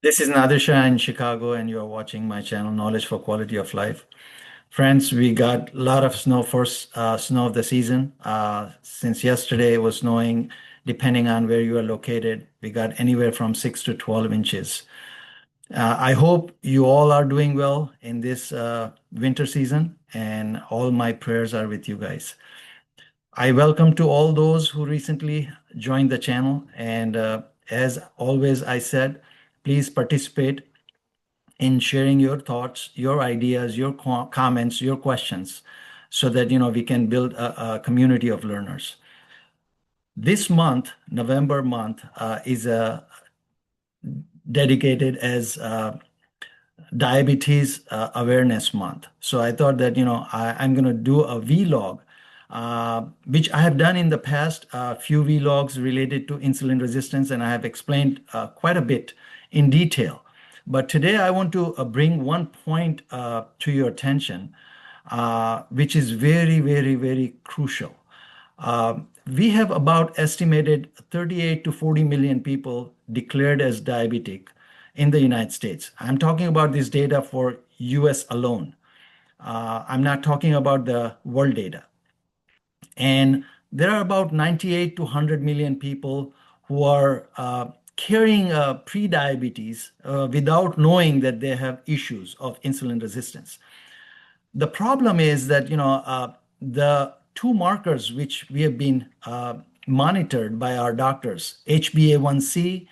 This is 𝗺𝘀𝘀𝘂𝗶𝘀𝗃 in Chicago, and you are watching my channel, Knowledge for Quality of Life. Friends, we got a lot of snow, first snow of the season. Since yesterday it was snowing, depending on where you are located, we got anywhere from 6 to 12 inches. I hope you all are doing well in this winter season, and all my prayers are with you guys. I welcome to all those who recently joined the channel, and as always, I said, please participate in sharing your thoughts, your ideas, your comments, your questions, so that we can build a community of learners. This month, November month, is dedicated as Diabetes Awareness Month. So I thought that I'm going to do a vlog, which I have done in the past, a few vlogs related to insulin resistance, and I have explained quite a bit in detail. But today I want to bring one point to your attention, which is very, very, very crucial. We have about estimated 38 to 40 million people declared as diabetic in the United States. I'm talking about this data for US alone. I'm not talking about the world data. And there are about 98 to 100 million people who are carrying pre-diabetes without knowing that they have issues of insulin resistance. The problem is that the two markers which we have been monitored by our doctors, HbA1c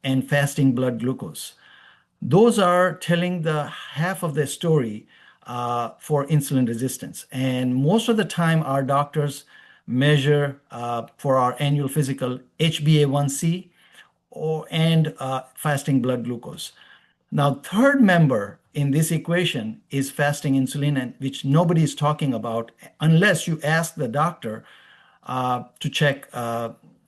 and fasting blood glucose, those are telling the half of the story for insulin resistance. And most of the time, our doctors measure for our annual physical HbA1c and fasting blood glucose. Now, third member in this equation is fasting insulin, and which nobody is talking about unless you ask the doctor to check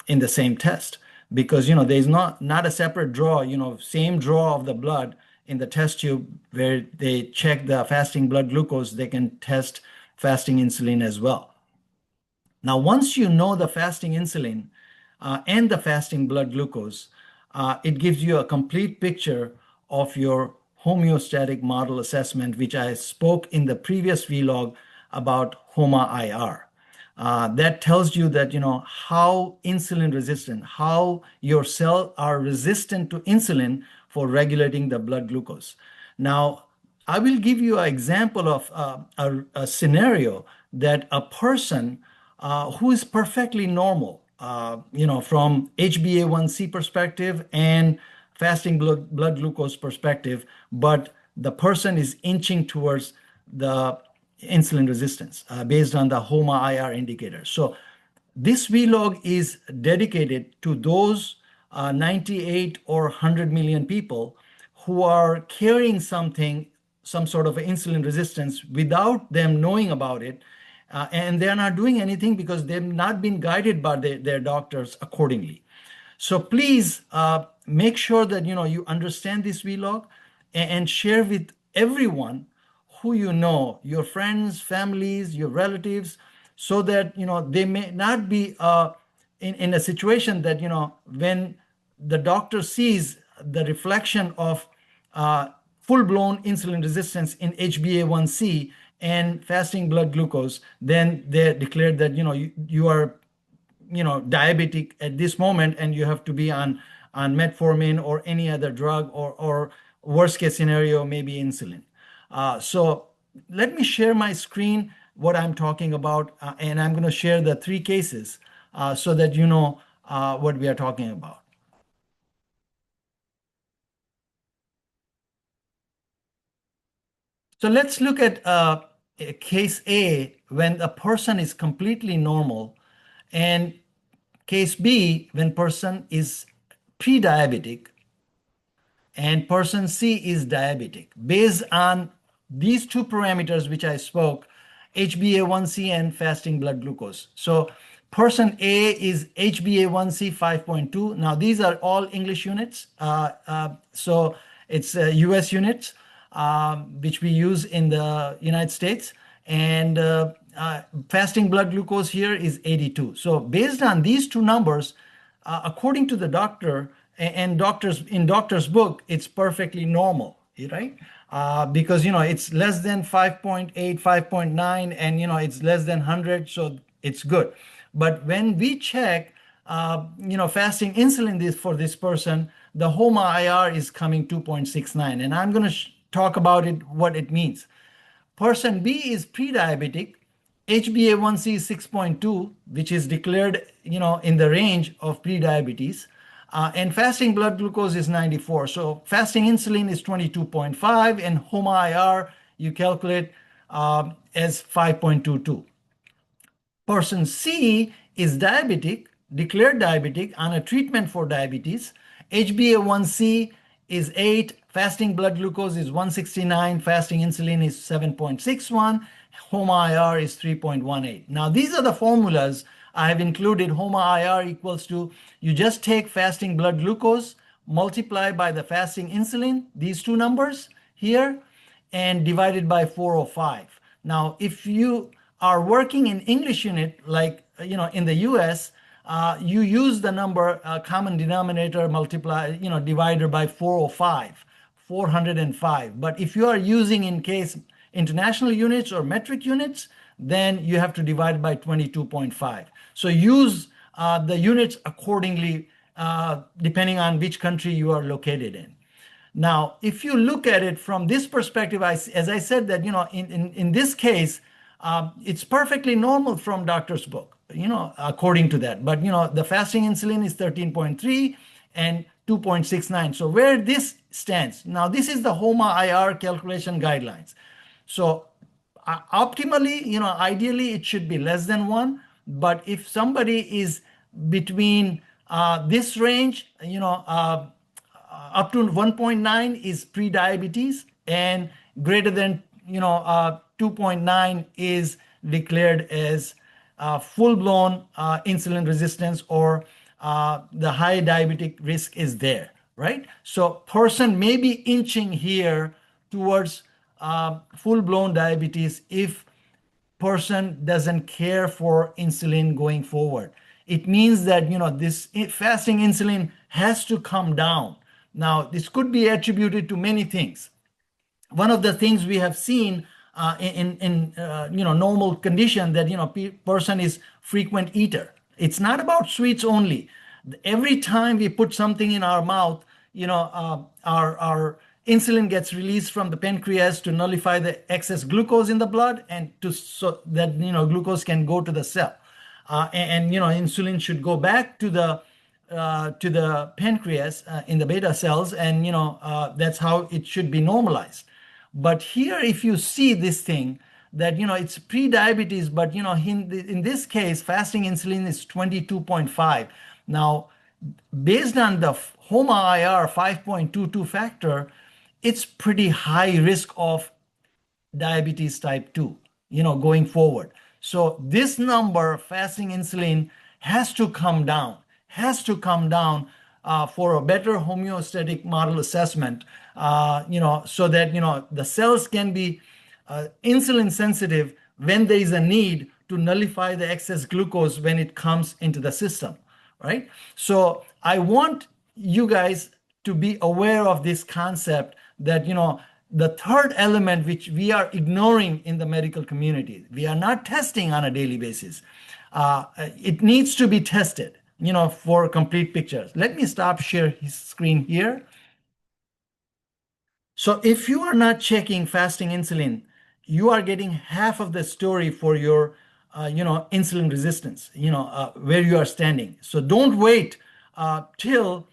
in the same test, because there's not a separate draw, same draw of the blood in the test tube where they check the fasting blood glucose, they can test fasting insulin as well. Now, once you know the fasting insulin and the fasting blood glucose, it gives you a complete picture of your homeostatic model assessment, which I spoke in the previous vlog about HOMA-IR. That tells you that how insulin resistant, how your cells are resistant to insulin for regulating the blood glucose. Now, I will give you an example of a scenario that a person who is perfectly normal, from HbA1c perspective and fasting blood glucose perspective, but the person is inching towards the insulin resistance based on the HOMA-IR indicator. So this vlog is dedicated to those 98 or 100 million people who are carrying some sort of insulin resistance without them knowing about it, and they're not doing anything because they've not been guided by their doctors accordingly. So please make sure that you understand this vlog and share with everyone who your friends, families, your relatives, so that they may not be in a situation that when the doctor sees the reflection of full-blown insulin resistance in HbA1c and fasting blood glucose, then they declared that you are diabetic at this moment, and you have to be on metformin or any other drug, or worst case scenario, maybe insulin. So let me share my screen, what I'm talking about, and I'm going to share the three cases so that you know what we are talking about. So let's look at case A, when a person is completely normal, and case B, when person is pre-diabetic, and person C is diabetic. Based on these two parameters which I spoke, HbA1c and fasting blood glucose. So person A is HbA1c 5.2. Now these are all English units. So it's US units, which we use in the United States. And fasting blood glucose here is 82. So based on these two numbers, according to the doctor, and in doctor's book, it's perfectly normal, right? Because it's less than 5.8, 5.9, and it's less than 100, so it's good. But when we check, fasting insulin for this person, the HOMA-IR is coming 2.69, and I'm going to talk about what it means. Person B is pre-diabetic, HbA1c is 6.2, which is declared, in the range of pre-diabetes, and fasting blood glucose is 94. So fasting insulin is 22.5, and HOMA-IR you calculate as 5.22. Person C is diabetic, declared diabetic on a treatment for diabetes. HbA1c is 8, fasting blood glucose is 169, fasting insulin is 7.61, HOMA-IR is 3.18. Now, these are the formulas I have included. HOMA-IR equals to, you just take fasting blood glucose, multiply by the fasting insulin, these two numbers here, and divided by 405. Now, if you are working in English unit, like, in the US, you use the number common denominator divided by 405, 405. But if you are using in case international units or metric units, then you have to divide by 22.5. So use the units accordingly, depending on which country you are located in. Now, if you look at it from this perspective, as I said that, in this case, it's perfectly normal from doctor's book, according to that. But, the fasting insulin is 13.3 and 2.69. So where this stands, now this is the HOMA-IR calculation guidelines. So optimally, ideally it should be less than 1. But if somebody is between this range, up to 1.9 is pre-diabetes, and greater than 2.9 is declared as full-blown insulin resistance, or the high diabetic risk is there, right? So person may be inching here towards full-blown diabetes if person doesn't care for insulin going forward. It means that this fasting insulin has to come down. Now, this could be attributed to many things. One of the things we have seen in normal condition, that person is frequent eater. It's not about sweets only. Every time we put something in our mouth, our insulin gets released from the pancreas to nullify the excess glucose in the blood, and so that glucose can go to the cell, and insulin should go back to the pancreas in the beta cells, and that's how it should be normalized. But here, if you see this thing, that it's pre-diabetes, but in this case, fasting insulin is 22.5. Now, based on the HOMA-IR 5.22 factor, it's pretty high risk of diabetes type 2, going forward. So this number, fasting insulin, has to come down, for a better homeostatic model assessment, so that, the cells can be insulin sensitive when there is a need to nullify the excess glucose when it comes into the system, right? So I want you guys to be aware of this concept that, the third element which we are ignoring in the medical community, we are not testing on a daily basis. It needs to be tested, for complete pictures. Let me stop share his screen here. So if you are not checking fasting insulin, you are getting half of the story for your, insulin resistance, where you are standing. So don't wait till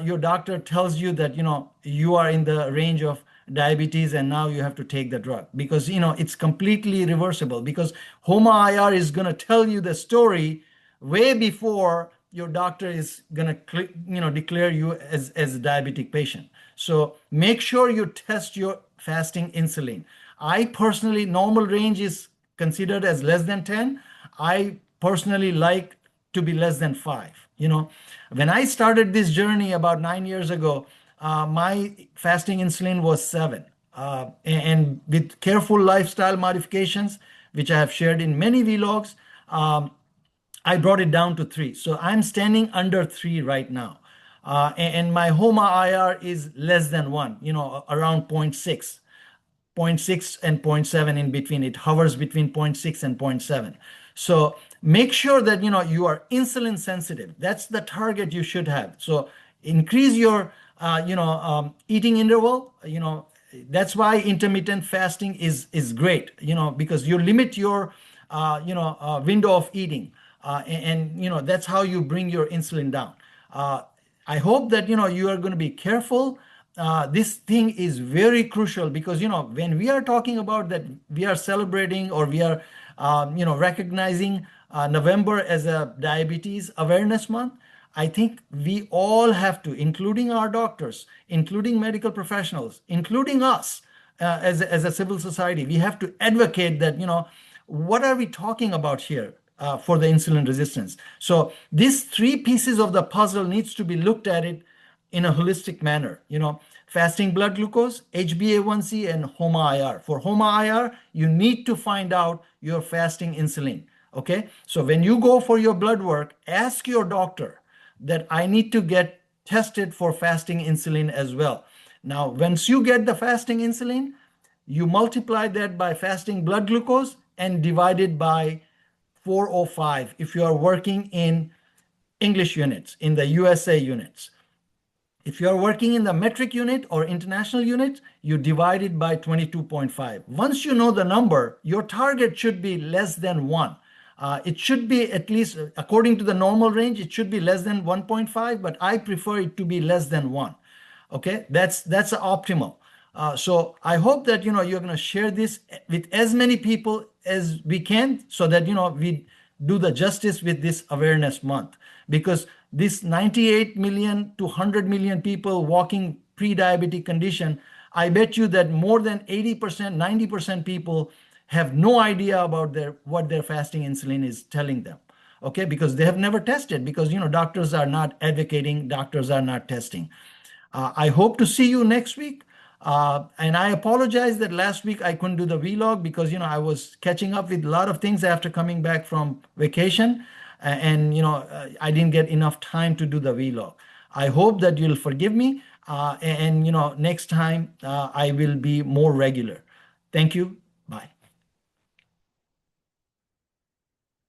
your doctor tells you that, you are in the range of diabetes and now you have to take the drug, because, it's completely reversible, because HOMA-IR is going to tell you the story way before your doctor is going to, declare you as a diabetic patient. So make sure you test your fasting insulin. I personally, normal range is considered as less than 10. I personally like to be less than 5. When I started this journey about 9 years ago, my fasting insulin was 7. And with careful lifestyle modifications, which I have shared in many vlogs, I brought it down to 3. So I'm standing under 3 right now. And my HOMA-IR is less than 1, around 0.6. 0.6 and zero point 0.7 in between. It hovers between 0.6 and 0.7. So make sure that you are insulin sensitive. That's the target you should have. So increase your eating interval. That's why intermittent fasting is great. Because you limit your window of eating, and that's how you bring your insulin down. I hope that you are going to be careful. This thing is very crucial because when we are talking about that, we are celebrating, or we are recognizing November as a diabetes awareness month. I think we all have to, including our doctors, including medical professionals, including us as a civil society, we have to advocate that what are we talking about here for the insulin resistance. So these three pieces of the puzzle needs to be looked at it in a holistic manner. Fasting blood glucose, HbA1c, and HOMA-IR. For HOMA-IR, you need to find out your fasting insulin. Okay, so when you go for your blood work, ask your doctor that I need to get tested for fasting insulin as well. Now, once you get the fasting insulin, you multiply that by fasting blood glucose and divide it by 405 if you are working in English units, in the USA units. If you are working in the metric unit or international unit, you divide it by 22.5. Once you know the number, your target should be less than 1. It should be at least, according to the normal range, it should be less than 1.5, but I prefer it to be less than 1. Okay, that's optimal. So I hope that you're going to share this with as many people as we can, so that we do the justice with this awareness month, because this 98 million to 100 million people walking pre-diabetic condition, I bet you that more than 80%, 90% people have no idea about what their fasting insulin is telling them. Okay, because they have never tested, because doctors are not advocating, doctors are not testing. I hope to see you next week. And I apologize that last week I couldn't do the vlog because I was catching up with a lot of things after coming back from vacation, and I didn't get enough time to do the vlog. I hope that you'll forgive me, and next time I will be more regular. Thank you.